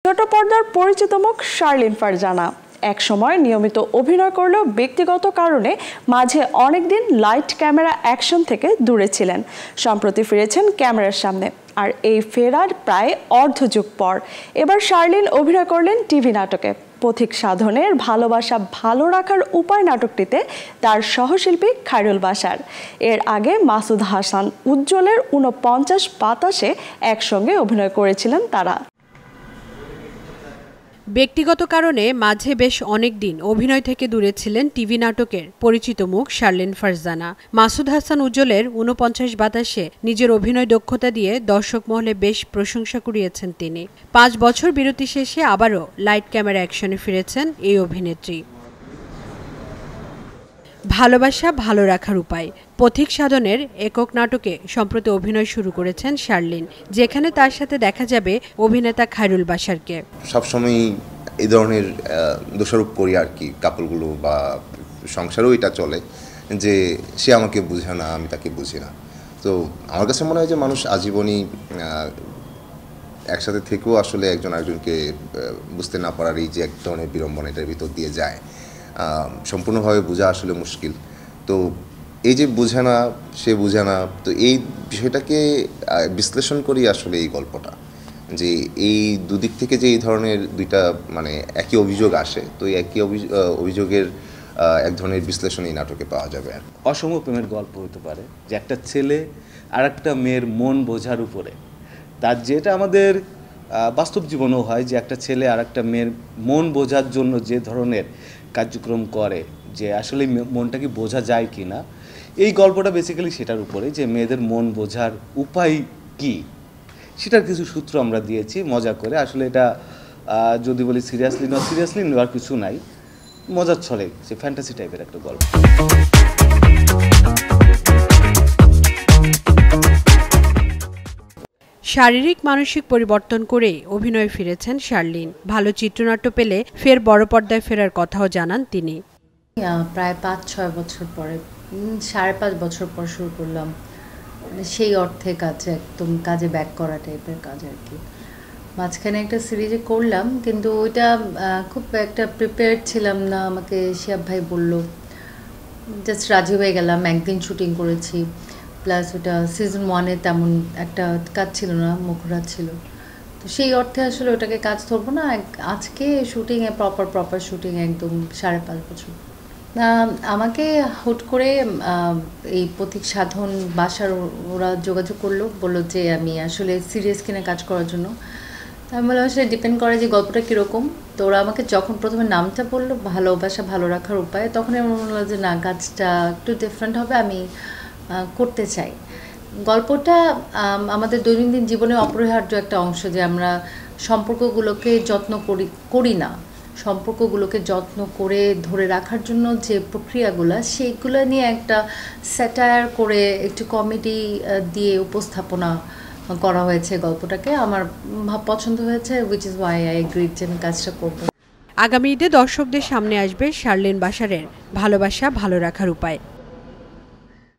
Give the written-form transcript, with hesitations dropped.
ছোট পর্দার পরিচিত মুখ শার্লিন ফারজানা একসময় নিয়মিত অভিনয় করলেও ব্যক্তিগত কারণে মাঝে অনেকদিন লাইট ক্যামেরা অ্যাকশন থেকে দূরে ছিলেন। সম্প্রতি ফিরেছেন ক্যামেরার সামনে, আর এই ফেরার প্রায় অর্ধযুগ পর এবার শার্লিন অভিনয় করলেন টিভি নাটকে। পথিক সাধনের ভালোবাসা ভালো রাখার উপায় নাটকটিতে তার সহশিল্পী খায়রুল বাশার। এর আগে মাসুদ হাসান উজ্জ্বলের ৪৯ বাতাসে একসঙ্গে অভিনয় করেছিলেন তারা। ব্যক্তিগত কারণে মাঝে বেশ অনেকদিন অভিনয় থেকে দূরে ছিলেন টিভি নাটকের পরিচিত মুখ শার্লিন ফারজানা। মাসুদ হাসান উজ্জ্বলের ৪৯ বাতাসে নিজের অভিনয় দক্ষতা দিয়ে দর্শক মহলে বেশ প্রশংসা কুড়িয়েছেন তিনি। ৫ বছর বিরতি শেষে আবারও লাইট ক্যামেরা অ্যাকশনে ফিরেছেন এই অভিনেত্রী। ভালোবাসা ভালো রাখার উপায় পথিক সাধনের একক নাটকে সম্প্রতি অভিনয় শুরু করেছেন শার্লিন, যেখানে তার সাথে দেখা যাবে অভিনেতা খায়রুল বাশারকে। সবসময় এই ধরনের দোষারোপ করি আর কি কাপলগুলো, বা সংসারেও এটা চলে যে সে আমাকে বুঝে না, আমি তাকে বুঝি না। তো আমার কাছে মনে হয় যে মানুষ আজীবনই একসাথে থেকেও আসলে একজন আরেকজনকে বুঝতে না পারার এই যে এক ধরনের বিড়ম্বনা এটার ভিতর দিয়ে যায়, সম্পূর্ণভাবে বোঝা আসলে মুশকিল। তো এই যে বোঝে না, সে বোঝে না, তো এই বিষয়টাকে বিশ্লেষণ করি আসলে এই গল্পটা, যে এই দুদিক থেকে যে এই ধরনের দুইটা মানে একই অভিযোগ আসে, তো এই একই অভিযোগের এক ধরনের বিশ্লেষণ এই নাটকে পাওয়া যাবে। অসম প্রেমের গল্প হতে পারে যে একটা ছেলে আর একটা মেয়ের মন বোঝার উপরে, তার যেটা আমাদের বাস্তব জীবনেও হয় যে একটা ছেলে আর একটা মেয়ের মন বোঝার জন্য যে ধরনের কার্যক্রম করে, যে আসলে মনটা কি বোঝা যায় কি না, এই গল্পটা বেসিক্যালি সেটার উপরে যে মেয়েদের মন বোঝার উপায় কি, সেটার কিছু সূত্র আমরা দিয়েছি মজা করে। আসলে এটা যদি বলি সিরিয়াসলি নেওয়ার কিছু নাই, মজার ছলে সে ফ্যান্টাসি টাইপের একটা গল্প। শারীরিক মানসিক পরিবর্তন করে অভিনয়ে ফিরেছেন শার্লিন। ভালো চিত্রনাট্য পেলে ফের বড় পর্দায় ফেরার কথাও জানান তিনি। প্রায় ৫-৬ বছর পরে, ৫.৫ বছর পর শুরু করলাম সেই অর্থে কাজে, একদম কাজে ব্যাক করা টাইপের কাজ আর কি। মাঝখানে একটা সিরিজে করলাম, কিন্তু ওইটা খুব একটা প্রিপেয়ার্ড ছিলাম না। আমাকে শিহাব ভাই বলল, জাস্ট রাজি হয়ে গেলাম। একদিন শুটিং করেছি, প্লাস ওটা সিজন 1-এ তেমন একটা কাজ ছিল না, মুখরা ছিল। তো সেই অর্থে আসলে ওটাকে কাজ ধরবো না। আজকে শুটিংয়ে প্রপার শুটিং একদম ৫.৫ বছর। আমাকে হুট করে এই পথিক সাধন বাসার ওরা যোগাযোগ করলো, বললো যে আমি আসলে সিরিয়াস কিনা কাজ করার জন্য। আমি বললাম আসলে ডিপেন্ড করে যে গল্পটা কীরকম। তো ওরা আমাকে যখন প্রথমে নামটা বললো ভালোবাসা ভালো রাখার উপায়, তখন আমি বললাম যে না, কাজটা একটু ডিফারেন্ট হবে, আমি করতে চাই। গল্পটা আমাদের দৈনন্দিন জীবনে অপরিহার্য একটা অংশ, যে আমরা সম্পর্কগুলোকে যত্ন করি না, সম্পর্কগুলোকে যত্ন করে ধরে রাখার জন্য যে প্রক্রিয়াগুলো, সেইগুলো নিয়ে একটা স্যাটায়ার করে একটু কমেডি দিয়ে উপস্থাপনা করা হয়েছে গল্পটাকে। আমার পছন্দ হয়েছে, which is Y I agreed যে আমি কাজটা করবো। আগামী ঈদে দর্শকদের সামনে আসবে শার্লিন বাশারের ভালোবাসা ভালো রাখার উপায়।